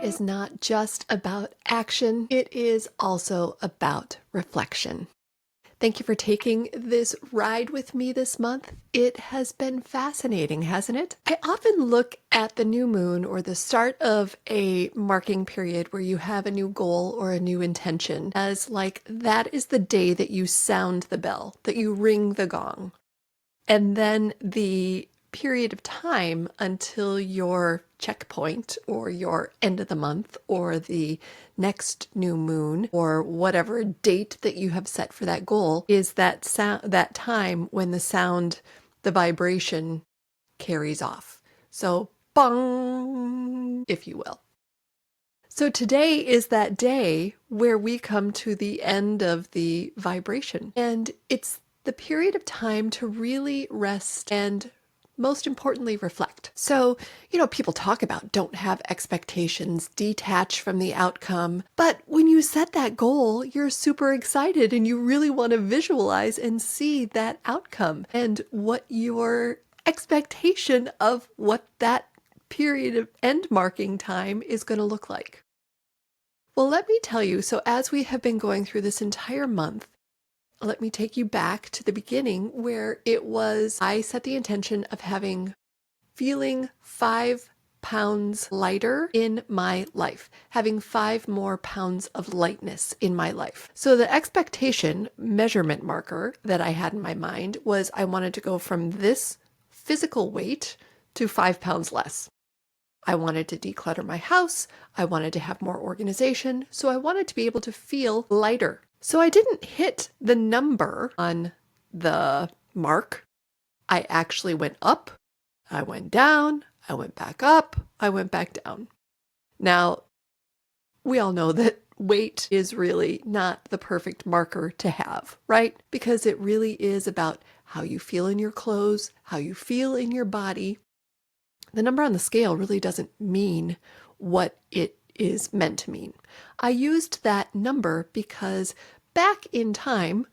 is not just about action, it is also about reflection. Thank you for taking this ride with me this month. It has been fascinating, hasn't it? I often look at the new moon or the start of a marking period where you have a new goal or a new intention as like that is the day that you sound the bell, that you ring the gong. And then the period of time until your checkpoint or your end of the month or the next new moon or whatever date that you have set for that goal is that that time when the vibration carries off. So bong, if you will. So today is that day where we come to the end of the vibration, and it's the period of time to really rest and most importantly, reflect. So, people talk about don't have expectations, detach from the outcome. But when you set that goal, you're super excited and you really want to visualize and see that outcome and what your expectation of what that period of end marking time is going to look like. Well, let me tell you, so as we have been going through this entire month, let me take you back to the beginning where I set the intention of feeling 5 pounds lighter in my life, having 5 more pounds of lightness in my life. So the expectation measurement marker that I had in my mind was I wanted to go from this physical weight to 5 pounds less. I wanted to declutter my house. I wanted to have more organization. So I wanted to be able to feel lighter. So I didn't hit the number on the mark. I actually went up, I went down, I went back up, I went back down. Now, we all know that weight is really not the perfect marker to have, right? Because it really is about how you feel in your clothes, how you feel in your body. The number on the scale really doesn't mean what it is meant to mean. I used that number because back in time,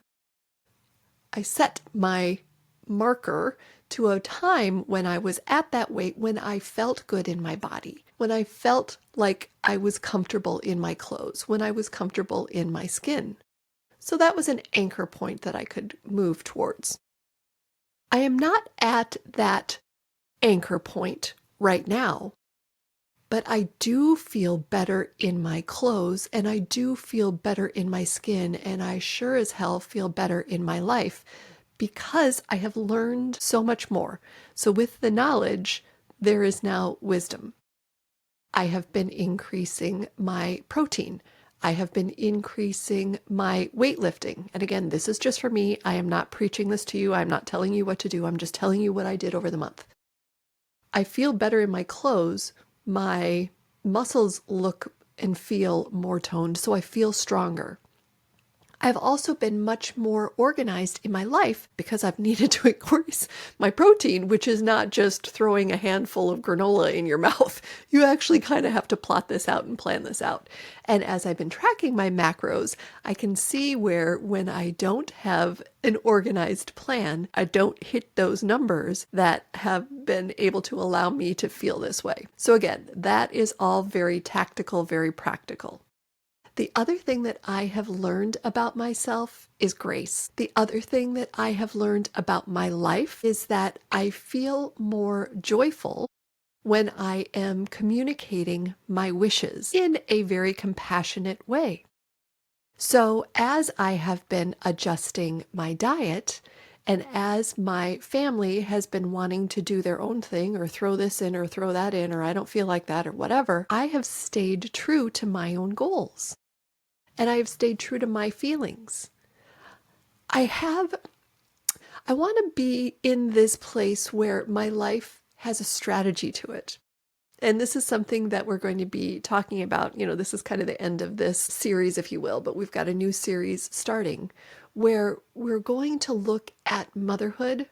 I set my marker to a time when I was at that weight, when I felt good in my body, when I felt like I was comfortable in my clothes, when I was comfortable in my skin. So that was an anchor point that I could move towards. I am not at that anchor point right now, but I do feel better in my clothes and I do feel better in my skin, and I sure as hell feel better in my life because I have learned so much more. So with the knowledge, there is now wisdom. I have been increasing my protein. I have been increasing my weightlifting. And again, this is just for me. I am not preaching this to you. I'm not telling you what to do. I'm just telling you what I did over the month. I feel better in my clothes. My muscles look and feel more toned, so I feel stronger. I've also been much more organized in my life because I've needed to increase my protein, which is not just throwing a handful of granola in your mouth. You actually kind of have to plot this out and plan this out. And as I've been tracking my macros, I can see where when I don't have an organized plan, I don't hit those numbers that have been able to allow me to feel this way. So again, that is all very tactical, very practical. The other thing that I have learned about myself is grace. The other thing that I have learned about my life is that I feel more joyful when I am communicating my wishes in a very compassionate way. So as I have been adjusting my diet, and as my family has been wanting to do their own thing or throw this in or throw that in or I don't feel like that or whatever, I have stayed true to my own goals. And I have stayed true to my feelings. I want to be in this place where my life has a strategy to it. And this is something that we're going to be talking about. This is kind of the end of this series, if you will, but we've got a new series starting where we're going to look at motherhood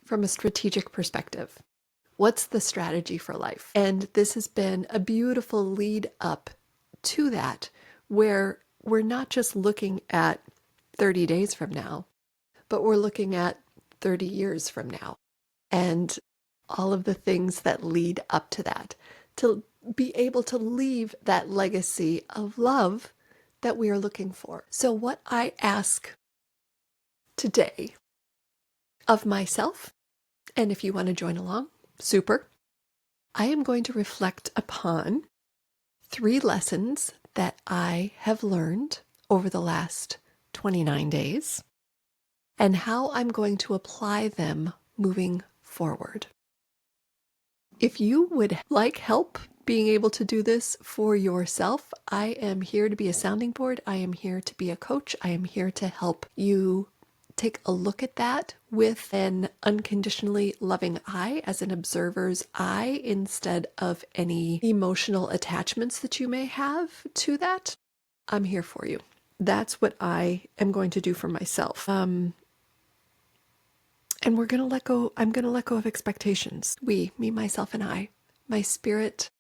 from a strategic perspective. What's the strategy for life? And this has been a beautiful lead up to that, where we're not just looking at 30 days from now, but we're looking at 30 years from now and all of the things that lead up to that. to be able to leave that legacy of love that we are looking for. So what I ask today of myself, and if you want to join along, super, I am going to reflect upon 3 lessons that I have learned over the last 29 days and how I'm going to apply them moving forward. If you would like help being able to do this for yourself, I am here to be a sounding board. I am here to be a coach. I am here to help you take a look at that with an unconditionally loving eye, as an observer's eye, instead of any emotional attachments that you may have to that. I'm here for you. That's what I am going to do for myself. And we're going to let go. I'm going to let go of expectations. We, me, myself, and I, my spirit,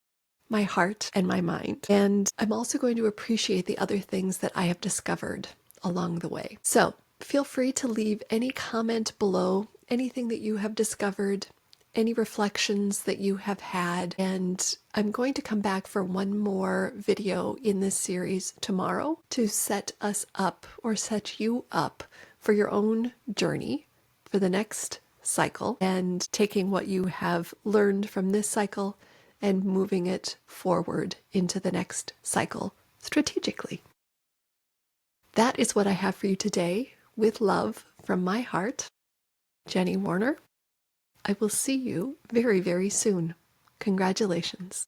my heart, and my mind. And I'm also going to appreciate the other things that I have discovered along the way. So feel free to leave any comment below, anything that you have discovered, any reflections that you have had. And I'm going to come back for one more video in this series tomorrow to set us up, or set you up, for your own journey for the next cycle, and taking what you have learned from this cycle and moving it forward into the next cycle strategically. That is what I have for you today, with love from my heart, Jenny Warner. I will see you very, very soon. Congratulations.